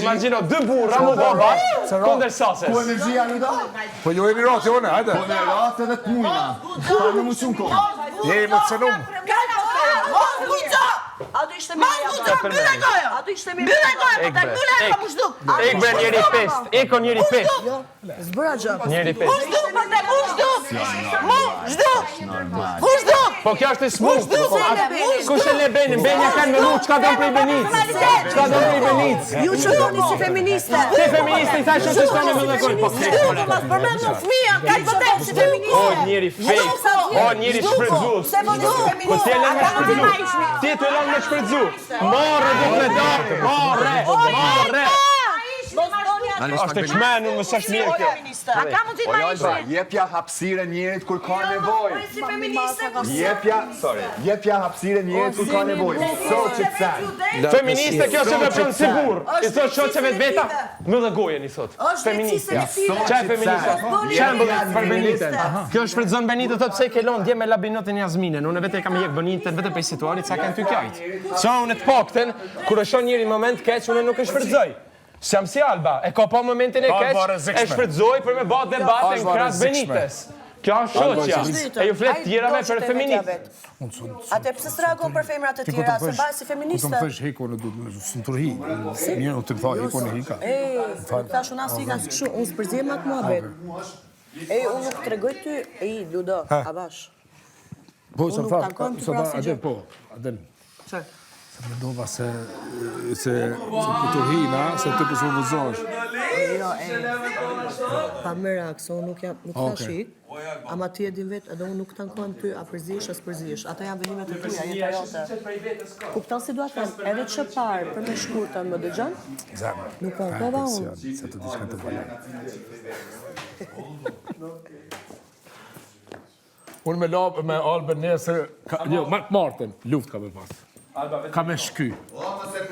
imagjino, dy burra më do bashkë, kundër sases. Ku energjia Ludo? Po ju jeni ratë, jone, hajde. Po në ratë edhe të mujna. Pa në më shumë kohë. Je emocionum. Ato ishte me Ato ishte me Ik bre njeri pest, iko njeri pest. Zbëra gjë. Njeri pest. Po kjo është e smut. Kush e le Benin? Benja kanë me lu, çka don prej Benit? Çka don prej Benit? Ju që doni si feministe. Si feministe, i thashë të shtonë me lëgoj. Po Shtu, mas përmendën fëmija, ka i vëtem si feministe. O, njeri fake. O, njeri shfrytzues. Se voni si feministe. Po ti e lën me shfrytzu. Ti e lën me shfrytzu. Morre do me dorë. Morre. Është e çmenur, më s'është mirë kjo. A ka mundsi O Jalba, jepja hapësirë njerit kur ka nevojë. si feministe. Jepja hapësirë njerit kur ka nevojë. Sot që të sen. Feministe kjo që vepron si burr. I thot shoqeve veta, më dhe gojen i thot. Feministe. Çfarë feministe? Shembull për Benitën. Kjo shfrytëzon Benitën thotë pse ke lënë dje me labinotin Jasminën. Unë vetë kam jek Benitën vetëm për situatë sa kanë ty kjajt. So unë të paktën kur e shoh njëri moment keq unë nuk e shfrytëzoj. S'jam si Alba, e ka pa momentin e keq, e shfrytëzoj për me bë debat në krah Benitës. Kjo është shoqja. E ju flet tjerave për feministë. Atë pse s'reagon për femrat e tjera, se bëhet si feministe. Ku të më thash heko në sunturhi. Mirë, u të thaj heko në hika. Nuk tash unë as hika kështu, unë s'përzjem atë muhabet. Unë nuk tregoj ty, Ludo, a bash. Po, sa tha, po, Adel. Çfarë? Mendova se kulturhina, se të përsovëzosh. Jo, pa më reakso, nuk thash hik, ama ti e din vetë, edhe unë nuk tankojmë ty, a përzish, as përzish. Ata janë venimet e tuja, jeta jote. Kupton si dua të them, edhe që parë, për me shkurtën më dëgjon? Nuk tankova unë. Se të diçka të bëjë. Unë me Albën nesër, jo, Martën, luft ka me pas. Ka me shky.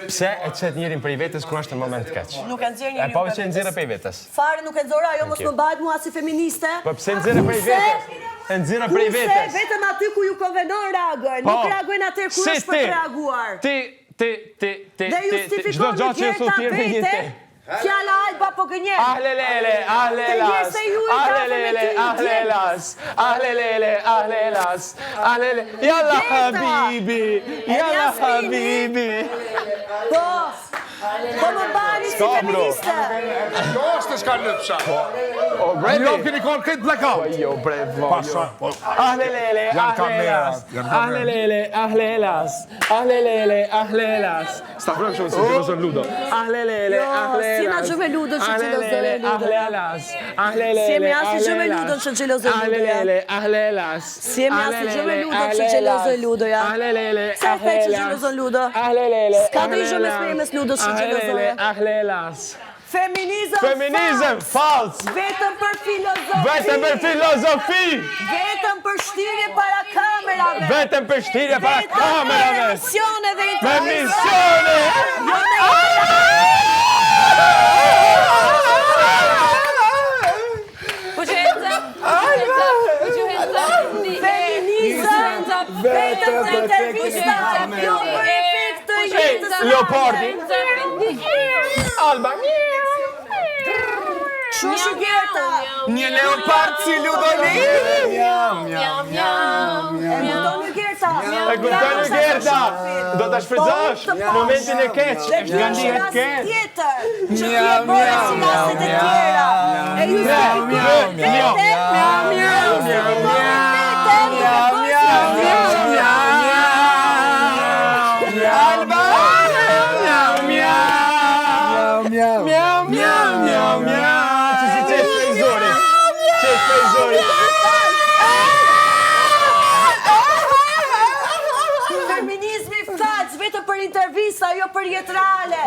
Pse e qet njerin prej vetes kur është në moment keq? Nuk e nxjerr njeriu. E pa që e nxjerrë prej vetes. Fare nuk e nxora, ajo mos më bëhet mua si feministe. Po pse nxjerrë prej vetes? E nxjerrë prej vetes. Kurse vetëm aty ku ju konvenon reagojnë, nuk reagojnë atëherë kur është për të reaguar. Dhe justifikon në gjeta vete, fjala Alba po gënjen. Ahlelele, ahlelas, ahlelele, ahlelas, ahlelele, ahlelas, ahlele. Jalla habibi, jalla habibi. Po më bani si feministe. Jo është të shka lëpsha. O bre, Jo keni konë këtë blackout. jo bre, Pasha. ahlelele, ahlelas, ahlelele, ahlelas, ahlelele, ahlelas. Sta vrem shumë se filozon Ludo. Ahlelele, ahlelas. Si na gjëme Ludon që xhelozoj Ludo. Ahlelas, ahlelele, Si jemi as i gjëme Ludon që xhelozoj Ludo. ahlelele, ahlelas. Si jemi as i gjëme Ludon që xhelozoj Ludo ja. Ahlelele, Sa e që xhelozon Ludo? ahlelele. S'ka të i gjëme mes Ludos që xhelozoj. Ahlelas. Feminizëm fals. Vetëm për filozofi. Vetëm për filozofi. Vetëm për shtirje para kamerave. Vetëm për shtirje para kamerave. Me misione dhe Me misione. Feminizëm vetëm për intervista. Jo për efekt të jetës. Leopardi. Alba. Shushu Gerta. Një leopard si Ludoni. E kuptoni Gerta. E kuptoni Gerta. Do ta shfrytëzosh momentin e keq. Dhe kjo është rast tjetër. Që ti e bërë si rastet e tjera. E ju Feminizmi fals vetëm për intervista, jo për jetë reale.